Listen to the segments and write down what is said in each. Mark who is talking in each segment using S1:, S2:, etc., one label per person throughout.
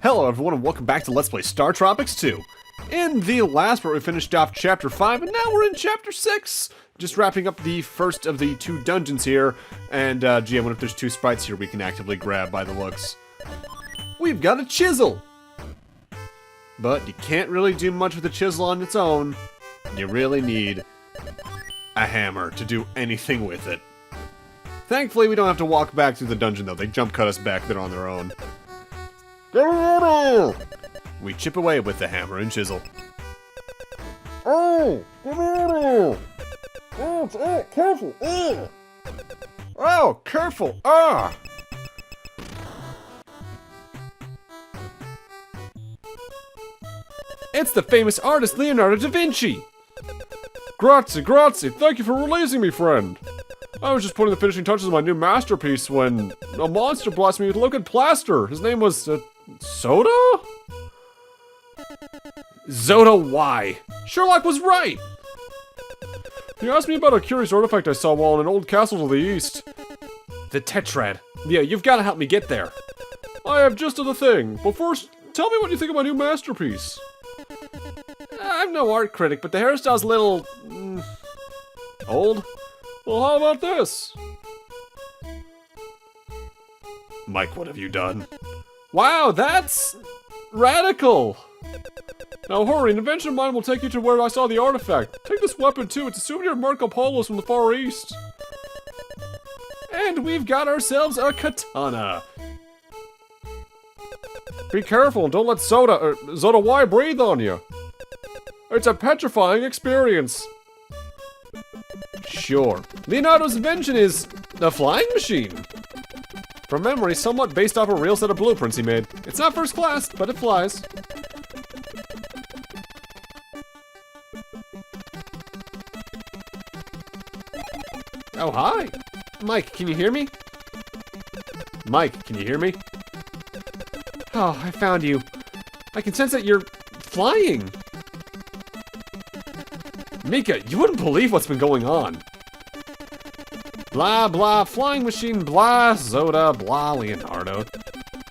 S1: Hello everyone and welcome back to Let's Play StarTropics 2. In the last part we finished off Chapter 5 and now we're in Chapter 6. Just wrapping up the first of the two dungeons here. And gee, I wonder if there's two sprites here we can actively grab by the looks. We've got a chisel! But you can't really do much with a chisel on its own. You really need a hammer to do anything with it. Thankfully we don't have to walk back through the dungeon though, they jump cut us back there on their own. We chip away with the hammer and chisel.
S2: Oh, careful!
S1: Oh, careful! Ah! It's the famous artist Leonardo da Vinci! Grazie, grazie! Thank you for releasing me, friend! I was just putting the finishing touches on my new masterpiece when a monster blasted me with liquid plaster. His name was, Soda? Zoda-Y. Sherlock was right! He asked me about a curious artifact I saw while in an old castle to the east. The Tetrad. Yeah, you've got to help me get there. I have just the thing, but first, tell me what you think of my new masterpiece. I'm no art critic, but the hairstyle's a little... old? Well, how about this? Mike, what have you done? Wow, that's... radical! Now hurry, an invention of mine will take you to where I saw the artifact. Take this weapon too, it's a souvenir of Marco Polo's from the Far East. And we've got ourselves a katana. Be careful and don't let Zoda-Y breathe on you. It's a petrifying experience. Sure. Leonardo's invention is a flying machine. From memory, somewhat based off a real set of blueprints he made. It's not first class, but it flies. Oh, hi. Mike, can you hear me? Mike, can you hear me? Oh, I found you. I can sense that you're flying. Mika, you wouldn't believe what's been going on. Blah, blah, flying machine, blah, Zoda, blah, Leonardo.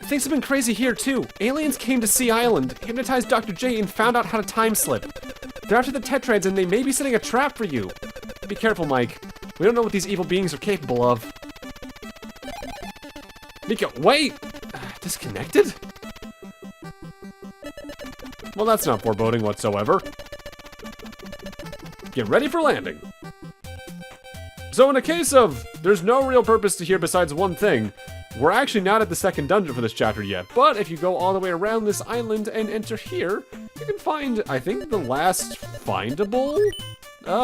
S1: Things have been crazy here, too. Aliens came to Sea Island, hypnotized Dr. J, and found out how to time slip. They're after the Tetrads, and they may be setting a trap for you. Be careful, Mike. We don't know what these evil beings are capable of. Mika, wait! Disconnected? Well, that's not foreboding whatsoever. Get ready for landing. So in a case of, there's no real purpose to here besides one thing, we're actually not at the second dungeon for this chapter yet, but if you go all the way around this island and enter here, you can find, I think, the last findable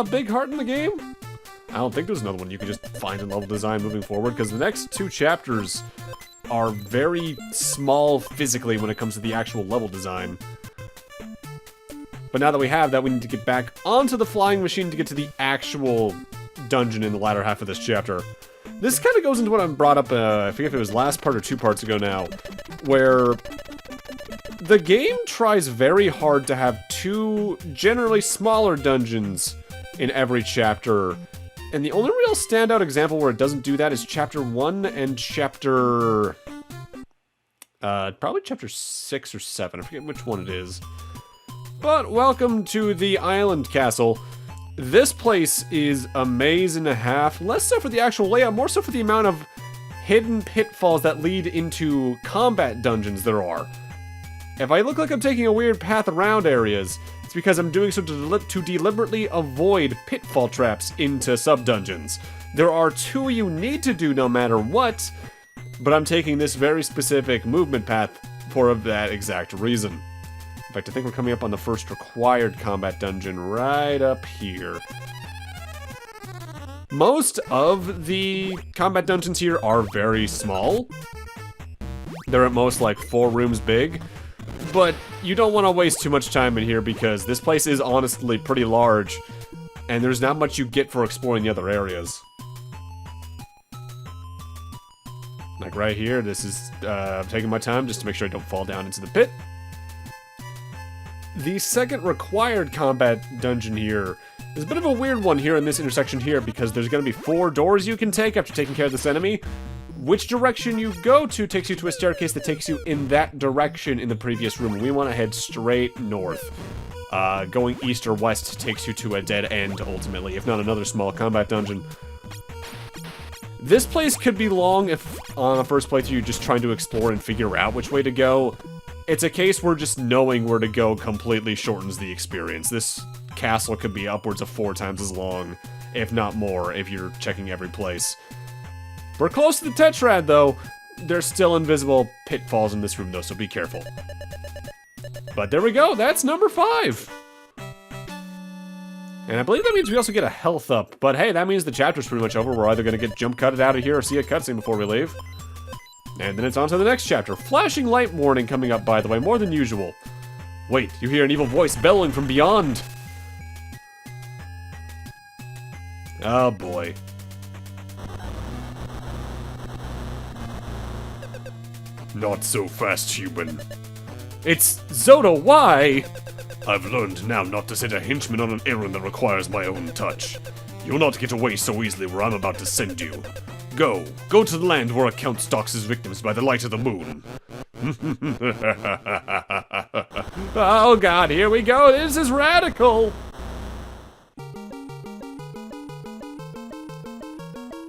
S1: big heart in the game? I don't think there's another one you can just find in level design moving forward, because the next two chapters are very small physically when it comes to the actual level design. But now that we have that, we need to get back onto the flying machine to get to the actual dungeon in the latter half of this chapter. This kind of goes into what I brought up, I forget if it was last part or 2 parts ago now, where the game tries very hard to have 2 generally smaller dungeons in every chapter, and the only real standout example where it doesn't do that is Chapter 1 and Chapter... probably Chapter 6 or 7, I forget which one it is. But welcome to the Island Castle. This place is a maze and a half, less so for the actual layout, more so for the amount of hidden pitfalls that lead into combat dungeons there are. If I look like I'm taking a weird path around areas, it's because I'm doing so to deliberately avoid pitfall traps into subdungeons. There are 2 you need to do no matter what, but I'm taking this very specific movement path for that exact reason. In fact, I think we're coming up on the first required combat dungeon right up here. Most of the combat dungeons here are very small. They're at most like 4 rooms big. But you don't want to waste too much time in here because this place is honestly pretty large. And there's not much you get for exploring the other areas. Like right here, this is I'm taking my time just to make sure I don't fall down into the pit. The second required combat dungeon here is a bit of a weird one here in this intersection here because there's going to be 4 doors you can take after taking care of this enemy. which direction you go to takes you to a staircase that takes you in that direction in the previous room. We want to head straight north. Going east or west takes you to a dead end, ultimately, if not another small combat dungeon. This place could be long if, on a first playthrough, you're just trying to explore and figure out which way to go. It's a case where just knowing where to go completely shortens the experience. This castle could be upwards of 4 times as long, if not more, if you're checking every place. We're close to the Tetrad, though. There's still invisible pitfalls in this room, though, so be careful. But there we go, that's number 5! And I believe that means we also get a health up, but hey, that means the chapter's pretty much over. We're either gonna get jump cutted out of here or see a cutscene before we leave. And then it's on to the next chapter. Flashing light warning coming up, by the way, more than usual. Wait, you hear an evil voice bellowing from beyond. Oh boy. Not so fast, human. It's Zoda-Y! I've learned now not to send a henchman on an errand that requires my own touch. You'll not get away so easily where I'm about to send you. Go to the land where a count stalks his victims by the light of the moon. Oh god, here we go, this is radical!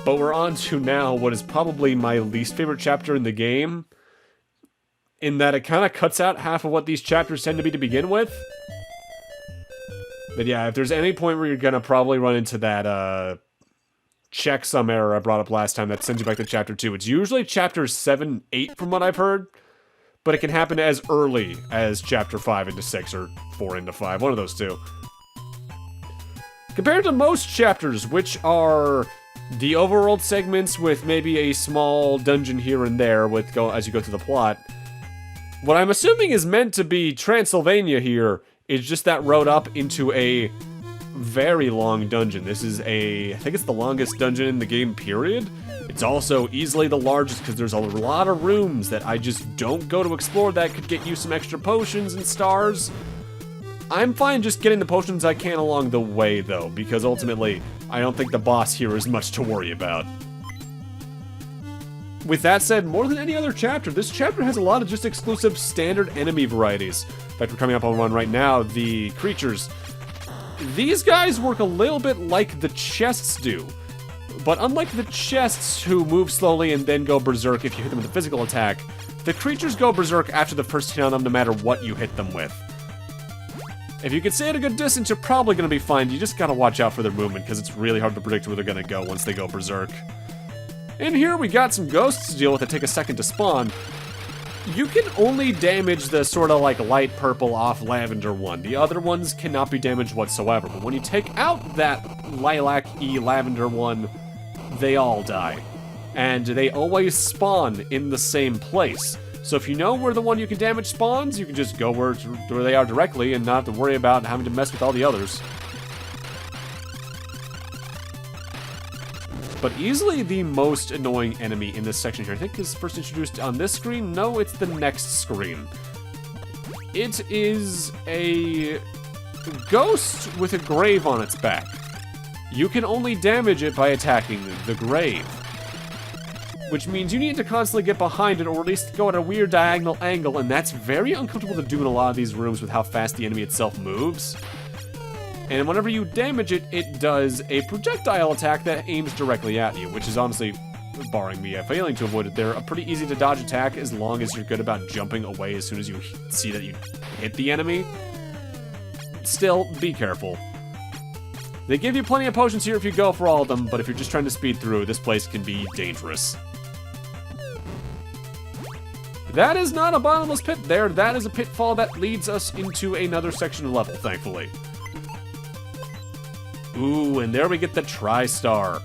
S1: But we're on to now what is probably my least favorite chapter in the game, in that it kind of cuts out half of what these chapters tend to be to begin with. But yeah, if there's any point where you're gonna probably run into that, checksum error I brought up last time that sends you back to chapter 2, it's usually chapters 7, 8 from what I've heard, but it can happen as early as chapter 5 into 6, or 4 into 5, one of those two. Compared to most chapters, which are the overworld segments with maybe a small dungeon here and there as you go through the plot, what I'm assuming is meant to be Transylvania here is just that road up into a very long dungeon. This is I think it's the longest dungeon in the game, period. It's also easily the largest because there's a lot of rooms that I just don't go to explore that could get you some extra potions and stars. I'm fine just getting the potions I can along the way, though, because ultimately, I don't think the boss here is much to worry about. With that said, more than any other chapter, this chapter has a lot of just exclusive standard enemy varieties. In fact, we're coming up on one right now, the creatures. These guys work a little bit like the chests do. But unlike the chests, who move slowly and then go berserk if you hit them with a physical attack, the creatures go berserk after the first hit on them no matter what you hit them with. If you can stay at a good distance, you're probably going to be fine. You just gotta watch out for their movement, because it's really hard to predict where they're going to go once they go berserk. And here we got some ghosts to deal with that take a second to spawn. You can only damage the sort of like light purple off lavender one. The other ones cannot be damaged whatsoever. But when you take out that lilac-y lavender one, they all die. And they always spawn in the same place. So if you know where the one you can damage spawns, you can just go where they are directly and not have to worry about having to mess with all the others. But easily the most annoying enemy in this section here, I think is first introduced on this screen. No, it's the next screen. It is a ghost with a grave on its back. You can only damage it by attacking the grave, which means you need to constantly get behind it or at least go at a weird diagonal angle, and that's very uncomfortable to do in a lot of these rooms with how fast the enemy itself moves. And whenever you damage it, it does a projectile attack that aims directly at you, which is honestly, barring me failing to avoid it there, a pretty easy to dodge attack as long as you're good about jumping away as soon as you see that you hit the enemy. Still, be careful. They give you plenty of potions here if you go for all of them, but if you're just trying to speed through, this place can be dangerous. That is not a bottomless pit there, that is a pitfall that leads us into another section of level, thankfully. Ooh, and there we get the Tri-Star.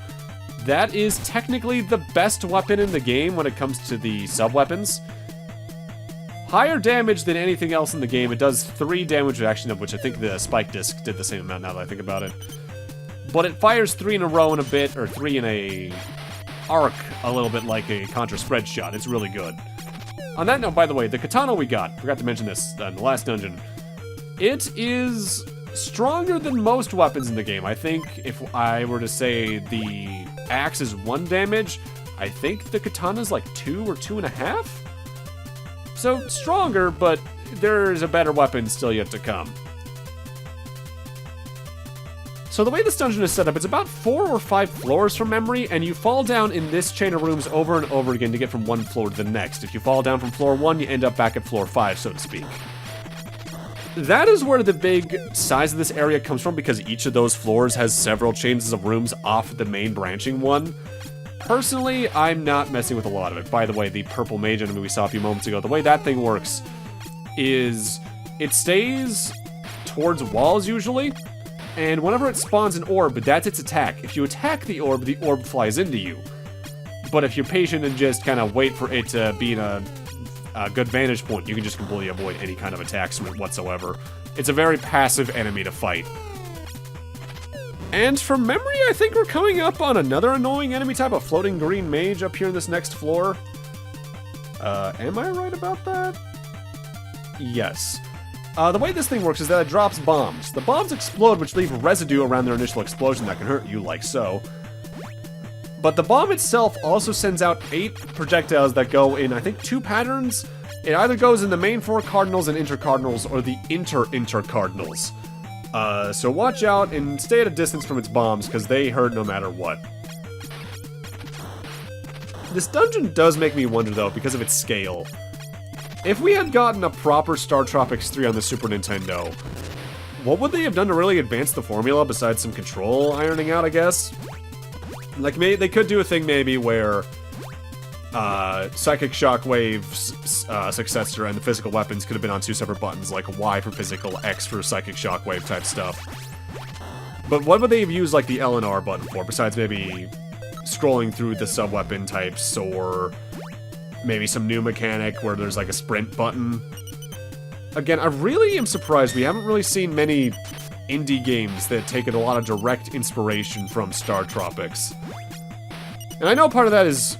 S1: That is technically the best weapon in the game when it comes to the sub-weapons. Higher damage than anything else in the game. It does 3 damage reaction, of which I think the Spike Disc did the same amount now that I think about it. But it fires 3 in a row in a bit, or 3 in a arc, a little bit like a Contra spread shot. It's really good. On that note, by the way, the katana we got, forgot to mention this in the last dungeon, it is stronger than most weapons in the game. I think if I were to say the axe is 1 damage, I think the katana's like 2 or 2.5? So, stronger, but there's a better weapon still yet to come. So the way this dungeon is set up, it's about 4 or 5 floors from memory, and you fall down in this chain of rooms over and over again to get from one floor to the next. If you fall down from floor 1, you end up back at floor 5, so to speak. That is where the big size of this area comes from, because each of those floors has several chains of rooms off the main branching one. Personally, I'm not messing with a lot of it. By the way, the purple mage enemy we saw a few moments ago, the way that thing works is it stays towards walls usually, and whenever it spawns an orb, that's its attack. If you attack the orb flies into you. But if you're patient and just kind of wait for it to be in a good vantage point, you can just completely avoid any kind of attacks from it whatsoever. It's a very passive enemy to fight. And from memory, I think we're coming up on another annoying enemy type, a floating green mage up here in this next floor. Am I right about that? Yes. The way this thing works is that it drops bombs. The bombs explode, which leave residue around their initial explosion that can hurt you, like so. But the bomb itself also sends out 8 projectiles that go in, I think, 2 patterns. It either goes in the main 4 cardinals and intercardinals, or the inter-intercardinals. So watch out and stay at a distance from its bombs, because they hurt no matter what. This dungeon does make me wonder, though, because of its scale. If we had gotten a proper StarTropics 3 on the Super Nintendo, what would they have done to really advance the formula besides some control ironing out, I guess? Like, they could do a thing maybe where Psychic Shockwave's successor and the physical weapons could have been on 2 separate buttons, like Y for physical, X for Psychic Shockwave type stuff. But what would they have used, like, the L and R button for, besides maybe scrolling through the sub-weapon types, or maybe some new mechanic where there's, like, a sprint button? Again, I really am surprised we haven't really seen many indie games that take a lot of direct inspiration from StarTropics. And I know part of that is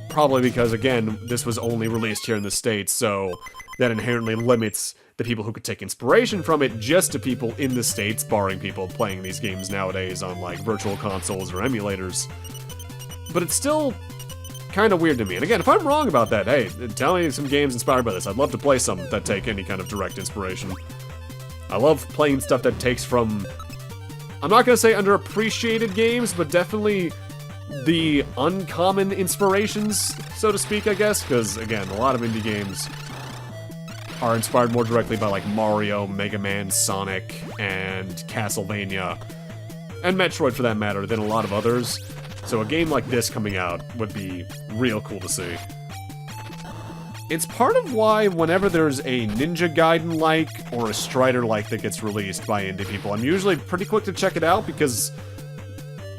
S1: probably because, again, this was only released here in the States, so that inherently limits the people who could take inspiration from it just to people in the States, barring people playing these games nowadays on, like, virtual consoles or emulators. But it's still kind of weird to me. And again, if I'm wrong about that, hey, tell me some games inspired by this. I'd love to play some that take any kind of direct inspiration. I love playing stuff that takes from, I'm not going to say underappreciated games, but definitely the uncommon inspirations, so to speak, I guess, because, again, a lot of indie games are inspired more directly by, like, Mario, Mega Man, Sonic, and Castlevania, and Metroid, for that matter, than a lot of others. So a game like this coming out would be real cool to see. It's part of why whenever there's a Ninja Gaiden-like or a Strider-like that gets released by indie people, I'm usually pretty quick to check it out because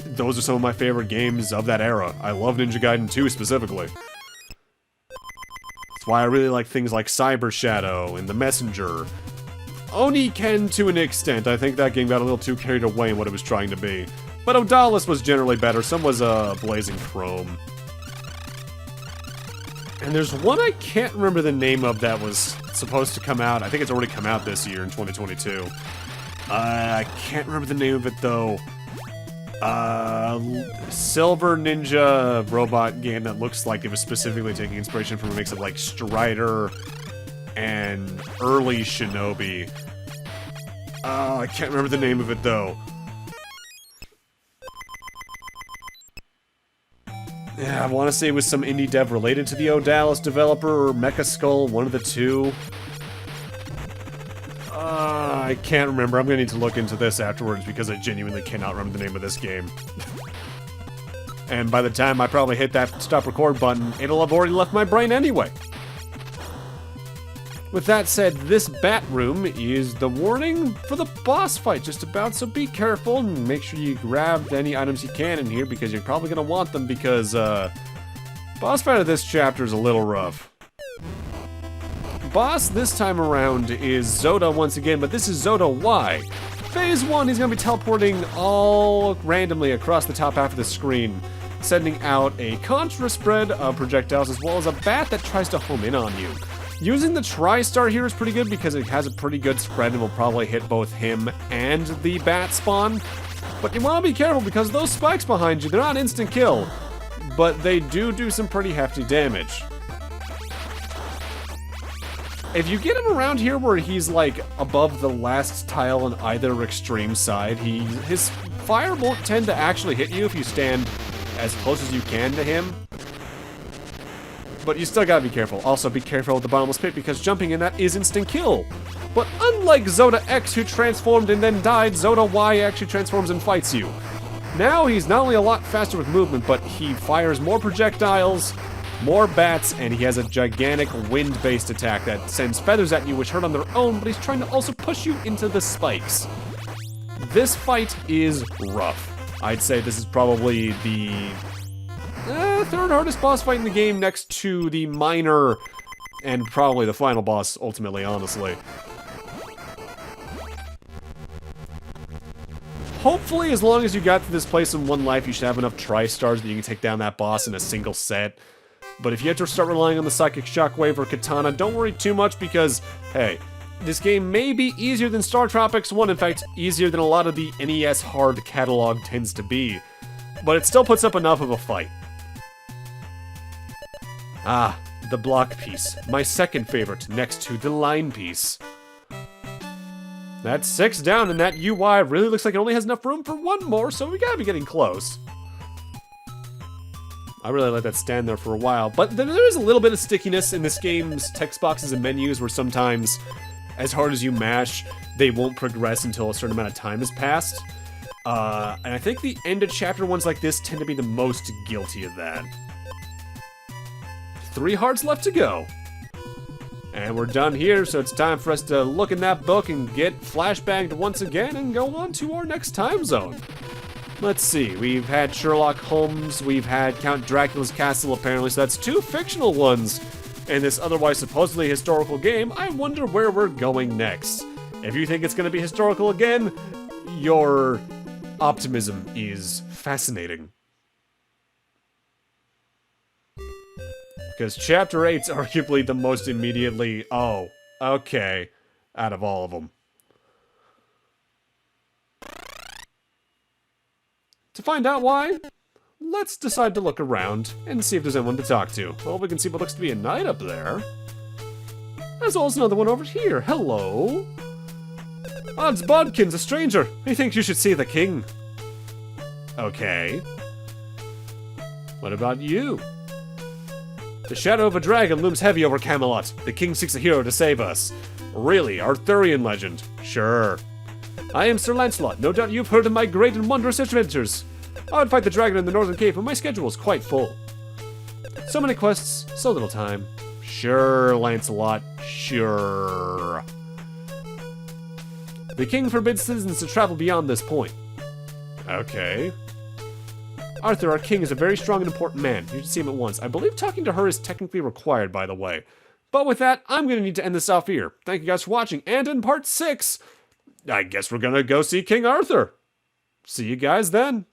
S1: those are some of my favorite games of that era. I love Ninja Gaiden 2 specifically. That's why I really like things like Cyber Shadow and The Messenger. Oniken to an extent. I think that game got a little too carried away in what it was trying to be. But Odalis was generally better. Some was Blazing Chrome. And there's one I can't remember the name of that was supposed to come out. I think it's already come out this year in 2022. I can't remember the name of it, though. Silver Ninja robot game that looks like it was specifically taking inspiration from a mix of, like, Strider and early Shinobi. I can't remember the name of it, though. Yeah, I want to say it was some indie dev related to the Odalis developer, or Mecha Skull, one of the two. I can't remember. I'm going to need to look into this afterwards because I genuinely cannot remember the name of this game. And by the time I probably hit that stop record button, it'll have already left my brain anyway. With that said, this bat room is the warning for the boss fight just about, so be careful and make sure you grab any items you can in here because you're probably going to want them because, boss fight of this chapter is a little rough. Boss this time around is Zoda once again, but this is Zoda-Y. Phase 1, he's going to be teleporting all randomly across the top half of the screen, sending out a contra spread of projectiles as well as a bat that tries to home in on you. Using the Tri-Star here is pretty good because it has a pretty good spread and will probably hit both him and the bat spawn. But you want to be careful because those spikes behind you, they're not instant kill. but they do some pretty hefty damage. If you get him around here where he's like above the last tile on either extreme side, his fire won't tend to actually hit you if you stand as close as you can to him. But you still gotta be careful. Also, be careful with the bottomless pit because jumping in that is instant kill. But unlike Zoda-X, who transformed and then died, Zoda-Y actually transforms and fights you. Now he's not only a lot faster with movement, but he fires more projectiles, more bats, and he has a gigantic wind-based attack that sends feathers at you which hurt on their own, but he's trying to also push you into the spikes. This fight is rough. I'd say this is probably the third hardest boss fight in the game next to the minor and probably the final boss, ultimately, honestly. Hopefully, as long as you got to this place in one life, you should have enough tri-stars that you can take down that boss in a single set. But if you have to start relying on the Psychic Shockwave or Katana, don't worry too much because, hey, this game may be easier than StarTropics 1, in fact, easier than a lot of the NES hard catalog tends to be. But it still puts up enough of a fight. Ah, the block piece, my second favorite, next to the line piece. That's 6 down, and that UI really looks like it only has enough room for one more, so we gotta be getting close. I really let that stand there for a while, but there is a little bit of stickiness in this game's text boxes and menus where sometimes, as hard as you mash, they won't progress until a certain amount of time has passed. And I think the end of chapter ones like this tend to be the most guilty of that. 3 hearts left to go. And we're done here, so it's time for us to look in that book and get flashbanged once again and go on to our next time zone. Let's see, we've had Sherlock Holmes, we've had Count Dracula's Castle apparently, so that's 2 fictional ones in this otherwise supposedly historical game. I wonder where we're going next. If you think it's going to be historical again, your optimism is fascinating. Because Chapter 8's arguably the most immediately, oh, okay, out of all of them. To find out why, let's decide to look around and see if there's anyone to talk to. Well, we can see what looks to be a knight up there. As well as another one over here. Hello? Odds Bodkin's a stranger. He thinks you should see the king. Okay. What about you? The shadow of a dragon looms heavy over Camelot. The king seeks a hero to save us. Really, Arthurian legend? Sure. I am Sir Lancelot. No doubt you've heard of my great and wondrous adventures. I would fight the dragon in the Northern Cave, but my schedule is quite full. So many quests, so little time. Sure, Lancelot. Sure. The king forbids citizens to travel beyond this point. Okay. Arthur, our king, is a very strong and important man. You should see him at once. I believe talking to her is technically required, by the way. But with that, I'm going to need to end this off here. Thank you guys for watching, and in part 6, I guess we're going to go see King Arthur. See you guys then.